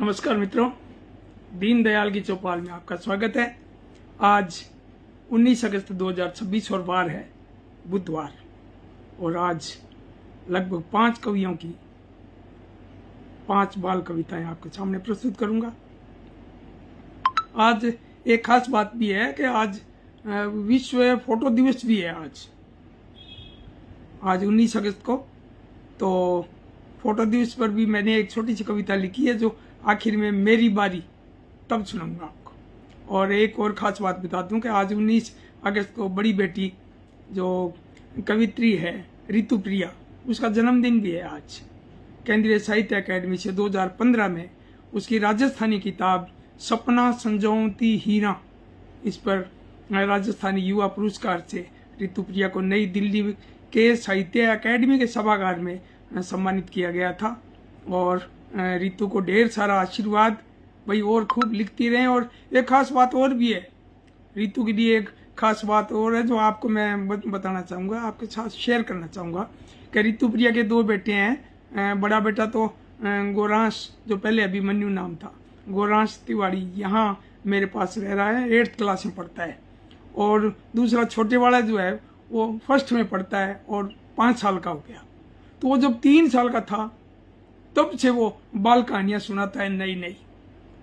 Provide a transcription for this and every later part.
नमस्कार मित्रों, दीनदयाल की चौपाल में आपका स्वागत है। आज 19 अगस्त 2026 और वार है बुधवार, और आज लगभग 5 कवियों की 5 बाल कविताएं आपके सामने प्रस्तुत करूंगा। आज एक खास बात भी है कि आज विश्व फोटो दिवस भी है। आज 19 अगस्त को तो फोटो दिवस पर भी मैंने एक छोटी सी कविता लिखी है जो आखिर में मेरी बारी तब सुनाऊंगा आपको। और एक और खास बात बता दूं कि आज 19 अगस्त को बड़ी बेटी जो कवित्री है ऋतुप्रिया, उसका जन्मदिन भी है आज। केंद्रीय साहित्य अकादमी से 2015 में उसकी राजस्थानी किताब सपना संजोती हीरा, इस पर राजस्थानी युवा पुरस्कार से ऋतुप्रिया को नई दिल्ली के साहित्य अकादमी के सभागार में सम्मानित किया गया था। और ऋतु को ढेर सारा आशीर्वाद, भाई और खूब लिखती रहे। और एक खास बात और भी है, ऋतु के लिए एक खास बात और है जो आपको मैं बताना चाहूँगा, आपके साथ शेयर करना चाहूँगा कि ऋतुप्रिया के 2 बेटे हैं। बड़ा बेटा तो गोरांश, जो पहले अभिमन्यु नाम था, गोरांश तिवारी, यहाँ मेरे पास रह रहा है, 8th क्लास में पढ़ता है। और दूसरा छोटे वाला जो है वो 1st में पढ़ता है और 5 साल का हो गया। तो वो जब 3 साल का था तब से वो बाल कहानियां सुनाता है नई नई।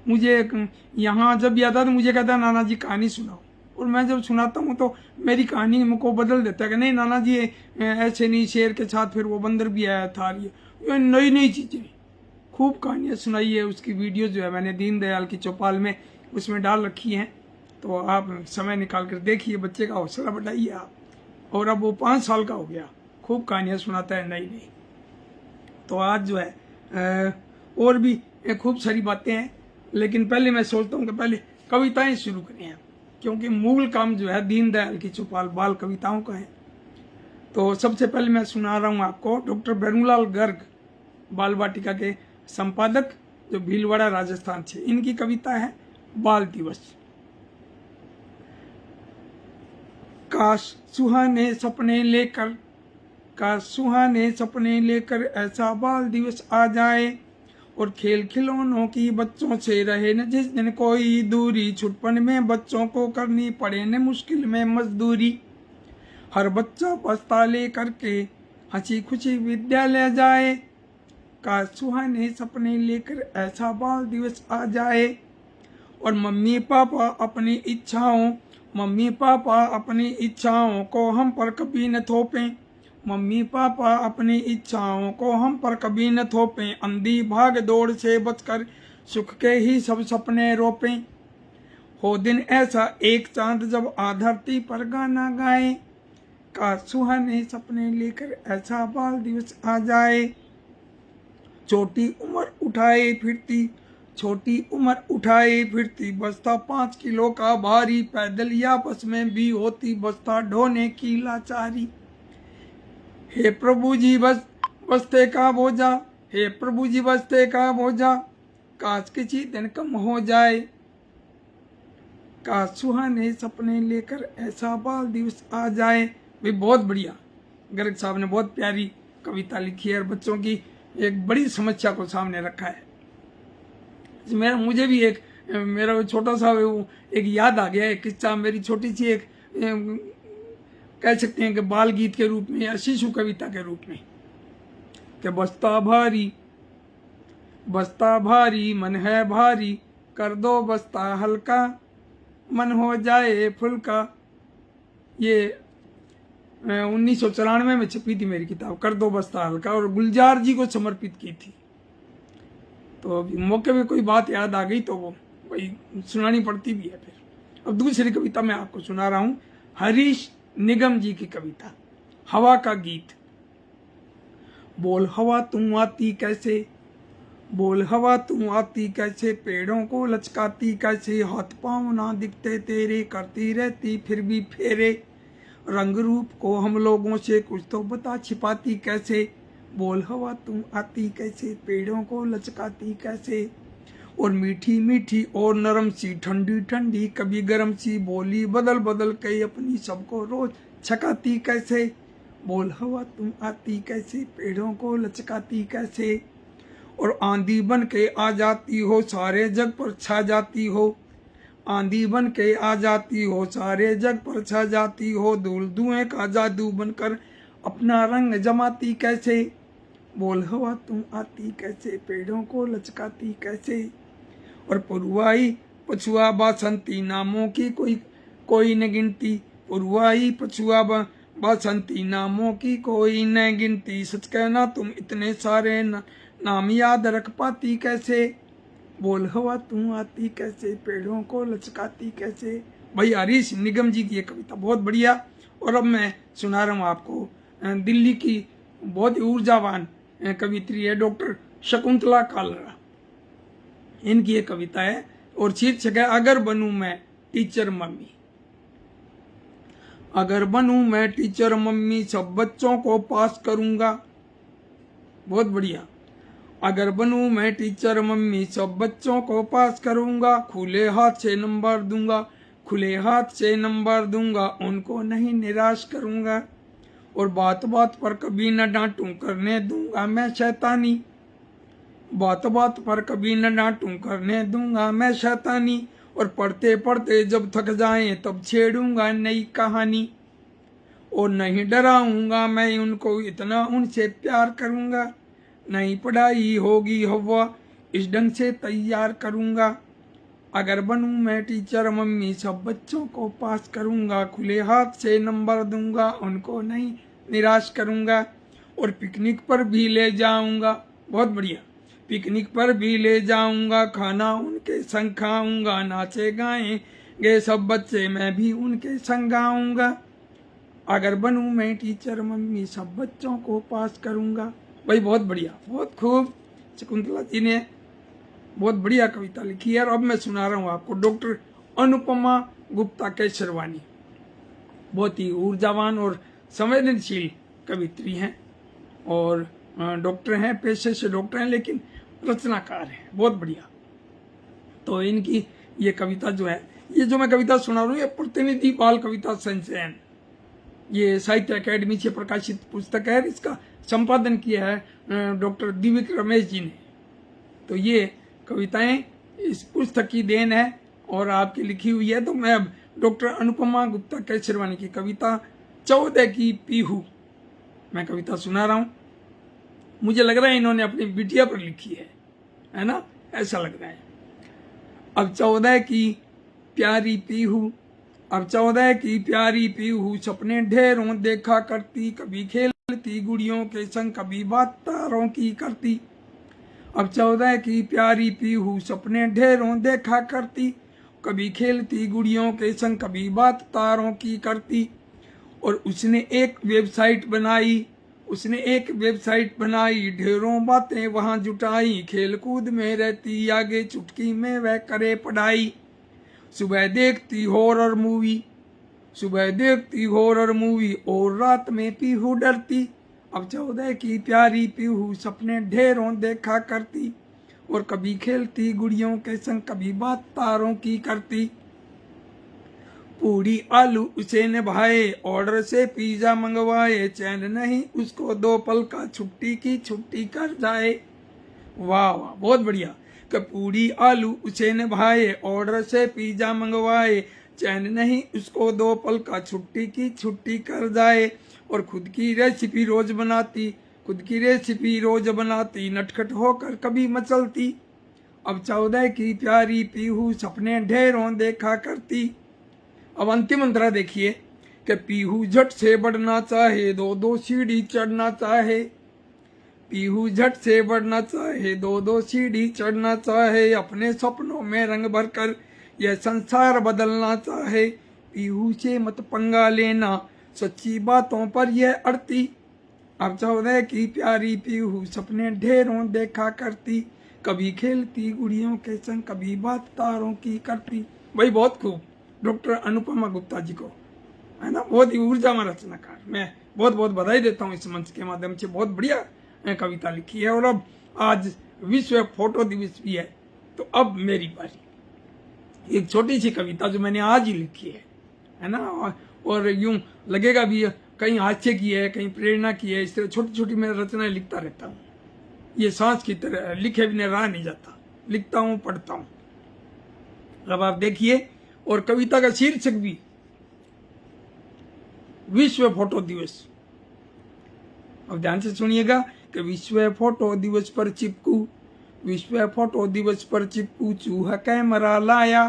मुझे यहाँ जब याद आता तो मुझे कहता है नाना जी कहानी सुनाओ, और मैं जब सुनाता हूँ तो मेरी कहानी को बदल देता है कि नहीं नाना जी ऐसे नहीं, शेर के साथ फिर वो बंदर भी आया था, ये नई नई चीज़ें खूब कहानियाँ सुनाई है। उसकी वीडियो जो है मैंने दीनदयाल की चौपाल में उसमें डाल रखी हैं, तो आप समय निकाल कर देखिए, बच्चे का हौसला बढ़ाइए आप। और अब वो 5 साल का हो गया, खूब कहानियाँ सुनाता है नई नई। तो आज जो है और भी खूब सारी बातें हैं, लेकिन पहले मैं सोचता हूँ कि पहले कविताएं शुरू करें हम, क्योंकि मूल काम जो है दीनदयाल की चौपाल बाल कविताओं का है। तो सबसे पहले मैं सुना रहा हूँ आपको डॉक्टर बेरूलाल गर्ग, बाल वाटिका के संपादक, जो भीलवाड़ा राजस्थान से। इनकी कविता है बाल दिवस। काश सुहाने सपने लेकर, काश सुहाने सपने लेकर ऐसा बाल दिवस आ जाए, और खेल खिलौनों की बच्चों से रहे न जिस दिन कोई दूरी, छुटपन में बच्चों को करनी पड़े न मुश्किल में मजदूरी। हर बच्चा बस्ता ले करके हंसी खुशी विद्यालय जाए, काश सुहाने सपने लेकर ऐसा बाल दिवस आ जाए। और मम्मी पापा अपनी इच्छाओं को हम पर कभी न थोपें, मम्मी पापा अपनी इच्छाओं को हम पर कभी न थोपें, अंधी भाग दौड़ से बचकर सुख के ही सब सपने रोपें। हो दिन ऐसा एक चांद जब धरती पर गाना गाए, काश सुहाने सपने लेकर ऐसा बाल दिवस आ जाए। छोटी उम्र उठाए फिरती बस्ता 5 किलो का भारी, पैदल या बस में भी होती बस्ता ढोने की लाचारी। हे प्रभु जी बस्ते का बोझा, हे प्रभु जी बस्ते का बोझा, काश किसी दिन कम हो जाए, काश सुहाने सपने लेकर ऐसा बाल दिवस आ जाए। भी बहुत बढ़िया, गर्ग साहब ने बहुत प्यारी कविता लिखी है और बच्चों की एक बड़ी समस्या को सामने रखा है। मुझे भी एक मेरा छोटा सा एक याद आ गया, एक किस्सा, मेरी छोटी सी एक कह सकते हैं कि बाल गीत के रूप में या शिशु कविता के रूप में, कि बस्ता भारी मन है भारी, कर दो बस्ता हल्का, मन हो जाए फुल्का। ये 1994 में छपी थी मेरी किताब कर दो बस्ता हल्का, और गुलजार जी को समर्पित की थी। तो मौके में कोई बात याद आ गई तो वो वही सुनानी पड़ती भी है। फिर अब दूसरी कविता मैं आपको सुना रहा हूँ, हरीश निगम जी की कविता हवा का गीत। बोल हवा तू आती कैसे, बोल हवा तू आती कैसे, पेड़ों को लचकाती कैसे, हाथ पांव ना दिखते तेरे, करती रहती फिर भी फेरे, रंग रूप को हम लोगों से कुछ तो बता छिपाती कैसे। बोल हवा तू आती कैसे, पेड़ों को लचकाती कैसे, और मीठी मीठी और नरम सी, ठंडी ठंडी कभी गर्म सी, बोली बदल बदल के अपनी सबको रोज छकाती कैसे। बोल हवा तुम आती कैसे, पेड़ों को लचकाती कैसे, और आंधी बन के आ जाती हो, सारे जग पर छा जाती हो। आंधी बन के आ जाती हो, सारे जग पर छा जाती हो। धूल धुएं का जादू बनकर अपना रंग जमाती कैसे। बोल हवा तुम आती कैसे, पेड़ों को लचकाती कैसे। और पुरवाई पछुआ बासंती, नामों की कोई न गिनती। पुरवाई पछुआ बासंती, नामों की कोई न गिनती। सच कहना तुम इतने सारे नाम याद रख पाती कैसे। बोल हवा तुम आती कैसे, पेड़ों को लचकाती कैसे। भाई हरीश निगम जी की ये कविता बहुत बढ़िया। और अब मैं सुना रहा हूँ आपको दिल्ली की बहुत ही ऊर्जावान कवित्री है डॉक्टर शकुंतला कालरा। इनकी ये कविता है और शीर्षक है अगर बनूं मैं टीचर मम्मी। अगर बनूं मैं टीचर मम्मी, सब बच्चों को पास करूंगा। बहुत बढ़िया। अगर बनूं मैं टीचर मम्मी, सब बच्चों को पास करूंगा। खुले हाथ से नंबर दूंगा, खुले हाथ से नंबर दूंगा, उनको नहीं निराश करूंगा। और बात बात पर कभी न डांटूं, करने दूंगा मैं शैतानी। बात बात पर कभी न डांटूं, करने दूंगा मैं शैतानी। और पढ़ते पढ़ते जब थक जाएं, तब छेड़ूंगा नई कहानी। और नहीं डराऊंगा मैं उनको, इतना उनसे प्यार करूंगा। नई पढ़ाई होगी हवा, इस ढंग से तैयार करूंगा। अगर बनूं मैं टीचर मम्मी, सब बच्चों को पास करूंगा। खुले हाथ से नंबर दूंगा, उनको नहीं निराश करूंगा। और पिकनिक पर भी ले जाऊंगा। बहुत बढ़िया। पिकनिक पर भी ले जाऊंगा, खाना उनके संग खाऊंगा। नाचे गाएंगे सब बच्चे, मैं भी उनके संग गाऊंगा। अगर बनूं मैं टीचर मम्मी, सब बच्चों को पास करूंगा। भाई बहुत बढ़िया, बहुत खूब। शकुंतला जी ने बहुत बढ़िया कविता लिखी है। और अब मैं सुना रहा हूँ आपको डॉक्टर अनुपमा गुप्ता केसरवानी। बहुत ही ऊर्जावान और संवेदनशील कवित्री हैं और डॉक्टर हैं, पेशे से डॉक्टर हैं, लेकिन रचनाकार हैं। बहुत बढ़िया। तो इनकी ये कविता जो है, ये जो मैं कविता सुना रहा हूँ, ये प्रतिनिधि बाल कविता संचयन, ये साहित्य अकेडमी से प्रकाशित पुस्तक है। इसका संपादन किया है डॉक्टर दिव्यक रमेश जी ने। तो ये कविताएं इस पुस्तक की देन है और आपकी लिखी हुई है। तो मैं अब डॉक्टर अनुपमा गुप्ता केसरवानी की कविता 14 की पीहू मैं कविता सुना रहा हूँ। मुझे लग रहा है इन्होंने अपनी बिटिया पर लिखी है ना, ऐसा लग रहा है। अब 14 की प्यारी पीहू, अब 14 की प्यारी पीहू, सपने ढेरों देखा करती। कभी खेलती गुड़ियों के संग, कभी बात तारों की करती। अब 14 की प्यारी पीहू, सपने ढेरों देखा करती। कभी खेलती गुड़ियों के संग, कभी बात तारों की करती। और उसने एक वेबसाइट बनाई, उसने एक वेबसाइट बनाई। ढेरों बातें वहां जुटाई। खेल कूद में रहती आगे, चुटकी में वह करे पढ़ाई। सुबह देखती हॉरर मूवी, सुबह देखती हॉरर मूवी, और रात में पीहू डरती। अब 14 की प्यारी पीहू, सपने ढेरों देखा करती। और कभी खेलती गुड़ियों के संग, कभी बात तारों की करती। पूरी आलू उसे निभाए, ऑर्डर से पिज्जा मंगवाए। चैन नहीं उसको 2 पल का, छुट्टी की छुट्टी कर जाए। वाह वाह, बहुत बढ़िया। कि पूरी आलू उसे निभाए, ऑर्डर से पिज्जा मंगवाए। चैन नहीं उसको 2 पल का, छुट्टी की छुट्टी कर जाए। और खुद की रेसिपी रोज बनाती, खुद की रेसिपी रोज बनाती। नटखट होकर कभी मचलती। अब 14 की प्यारी पीहू, सपने ढेरों देखा करती। अब अंतिम अंतरा देखिए कि पीहू झट से बढ़ना चाहे, 2-2 सीढ़ी चढ़ना चाहे। पीहू झट से बढ़ना चाहे, 2-2 सीढ़ी चढ़ना चाहे। अपने सपनों में रंग भरकर यह संसार बदलना चाहे। पीहू से मत पंगा लेना, सच्ची बातों पर यह अड़ती। अब 14 की प्यारी पीहू, सपने ढेरों देखा करती। कभी खेलती गुड़ियों के संग, कभी बात तारों की करती। भाई बहुत खूब। डॉक्टर अनुपमा गुप्ता जी को, है ना, बहुत ही ऊर्जावान रचनाकार। मैं बहुत बहुत बधाई देता हूँ इस मंच के माध्यम से। बहुत बढ़िया कविता लिखी है। और अब आज विश्व फोटो दिवस भी है, तो अब मेरी बारी। एक छोटी सी कविता जो मैंने आज ही लिखी है ना, और यूं लगेगा भी कहीं हास्य की है, कहीं प्रेरणा की है। इस तरह छोटी छोटी मैं रचनाएं लिखता रहता हूँ। ये सांस की तरह है, लिखे बिना रहा नहीं जाता, लिखता हूं पढ़ता हूं। अब आप देखिए, और कविता का शीर्षक भी विश्व फोटो दिवस। अब ध्यान से सुनिएगा कि विश्व फोटो दिवस पर चिपकू, विश्व फोटो दिवस पर चिपकू, चूहा कैमरा लाया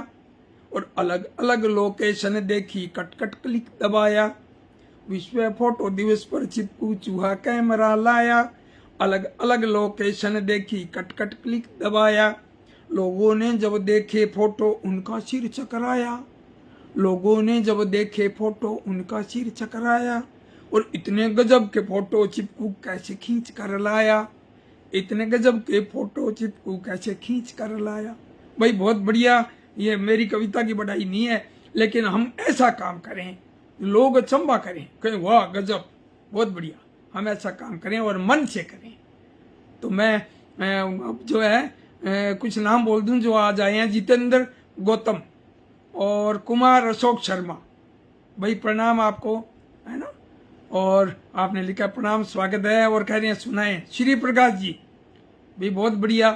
और अलग अलग लोकेशन देखी, कट कट क्लिक दबाया। विश्व फोटो दिवस पर चिपकू, चूहा कैमरा लाया, अलग अलग लोकेशन देखी, कट कट क्लिक दबाया। लोगों ने जब देखे फोटो उनका सिर चकराया, लोगों ने जब देखे फोटो उनका सिर चकराया। और इतने गजब के फोटो चिपकू कैसे खींच कर लाया, इतने गजब के फोटो चिपकू कैसे खींच कर लाया। भाई बहुत बढ़िया, ये मेरी कविता की बढ़ाई नहीं है, लेकिन हम ऐसा काम करें, लोग अचंभा करें, कहें वाह गजब, बहुत बढ़िया, हम ऐसा काम करें और मन से करें। तो मैं जो है कुछ नाम बोल दूं जो आज आए हैं। जितेंद्र गौतम और कुमार अशोक शर्मा, भाई प्रणाम आपको, है ना। और आपने लिखा प्रणाम, स्वागत है, और कह रहे हैं सुनाएं। श्री प्रकाश जी भी बहुत बढ़िया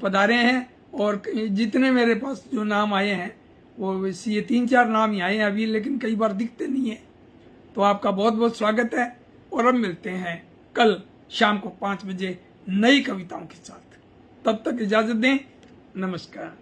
पधारे हैं। और जितने मेरे पास जो नाम आए हैं वो ये 3-4 नाम ही आए हैं अभी, लेकिन कई बार दिखते नहीं है। तो आपका बहुत बहुत स्वागत है, और अब मिलते हैं कल शाम को 5 बजे नई कविताओं के साथ। तब तक इजाजत दें, नमस्कार।